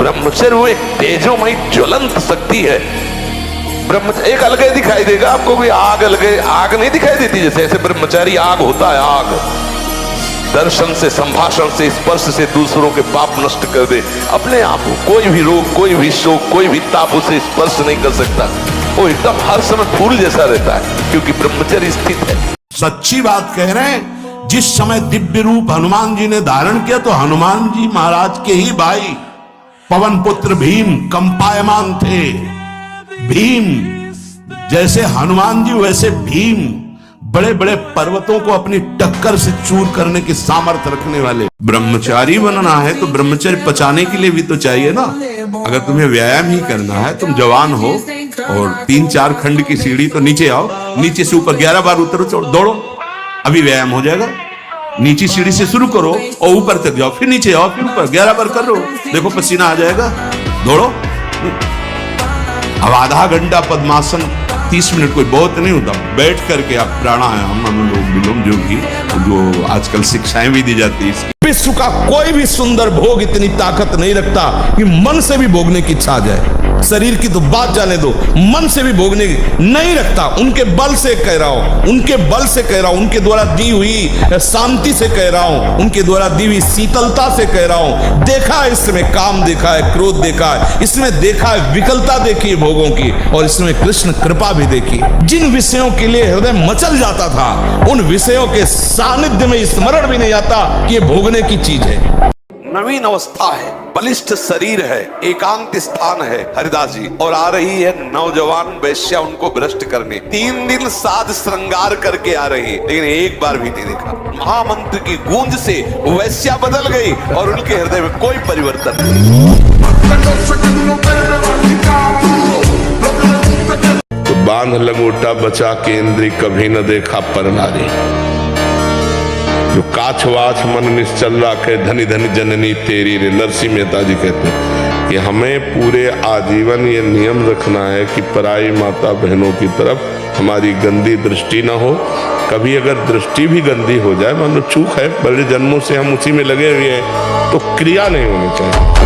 ब्रह्मचर्य वो एक तेजोमयी ज्वलंत शक्ति है। ब्रह्मचर्य एक अलग दिखाई देगा आपको, कोई आग अलग आग नहीं दिखाई देती, जैसे ऐसे ब्रह्मचारी आग होता है। आग दर्शन से, संभाषण से, स्पर्श से दूसरों के पाप नष्ट कर दे अपने आप। कोई भी रोग, कोई भी शोक, कोई भी ताप उसे स्पर्श नहीं कर सकता। वो एकदम हर समय फूल जैसा रहता है, क्योंकि ब्रह्मचर्य स्थित है। सच्ची बात कह रहे हैं। जिस समय दिव्य रूप हनुमान जी ने धारण किया तो हनुमान जी महाराज के ही भाई पवन पुत्र भीम कंपायमान थे। भीम जैसे हनुमान जी वैसे भीम बड़े बड़े पर्वतों को अपनी टक्कर से चूर करने की सामर्थ्य रखने वाले। ब्रह्मचारी बनना है तो ब्रह्मचर्य पचाने के लिए भी तो चाहिए ना। अगर तुम्हें व्यायाम ही करना है, तुम जवान हो और 3-4 खंड की सीढ़ी तो नीचे आओ, नीचे से ऊपर 11 बार उतरो, दौड़ो, अभी व्यायाम हो जाएगा। नीचे सीढ़ी से शुरू करो और ऊपर तक जाओ, फिर नीचे आओ, फिर ऊपर 11 बार करो, देखो पसीना आ जाएगा, दौड़ो। अब आधा घंटा पद्मासन 30 मिनट कोई बहुत नहीं होता। बैठ करके आप प्राणायाम, अनुलोम विलोम, जो आजकल शिक्षाएं भी दी जाती है। विश्व का कोई भी सुंदर भोग इतनी ताकत नहीं रखता कि मन से भी भोगने की इच्छा आ जाए। शरीर की तो बात जाने दो, मन से भी भोगने की नहीं रखता। उनके बल से कह रहा हूं, उनके बल से कह रहा हूं, उनके द्वारा दी हुई शांति से कह रहा हूं, उनके द्वारा दी हुई शीतलता से कह रहा हूं। देखा है इसमें काम, देखा है क्रोध, देखा है इसमें, देखा है विकलता देखी है भोगों की, और इसमें कृष्ण कृपा भी देखी। जिन विषयों के लिए हृदय मचल जाता था, उन विषयों के सानिध्य में स्मरण भी नहीं आता कि ये भोगने की चीज है। नवीन अवस्था है, बलिष्ठ शरीर है, एकांत स्थान है हरिदास जी, और आ रही है नौजवान वैश्या उनको भ्रष्ट करने। 3 दिन साध श्रृंगार करके आ रही है, लेकिन एक बार भी नहीं देखा। महामंत्र की गूंज से वैश्या बदल गई और उनके हृदय में कोई परिवर्तन नहीं। तो बांध लंगोटा बचा के इंद्री कभी न देखा पर नारी, जो काछवाछ मन निश्चल राखे धनी धनी जननी तेरी रे। नरसिंह मेहता जी कहते हैं कि हमें पूरे आजीवन ये नियम रखना है कि पराई माता बहनों की तरफ हमारी गंदी दृष्टि ना हो। कभी अगर दृष्टि भी गंदी हो जाए, मान लो चूक है, बड़े जन्मों से हम उसी में लगे हुए हैं, तो क्रिया नहीं होनी चाहिए।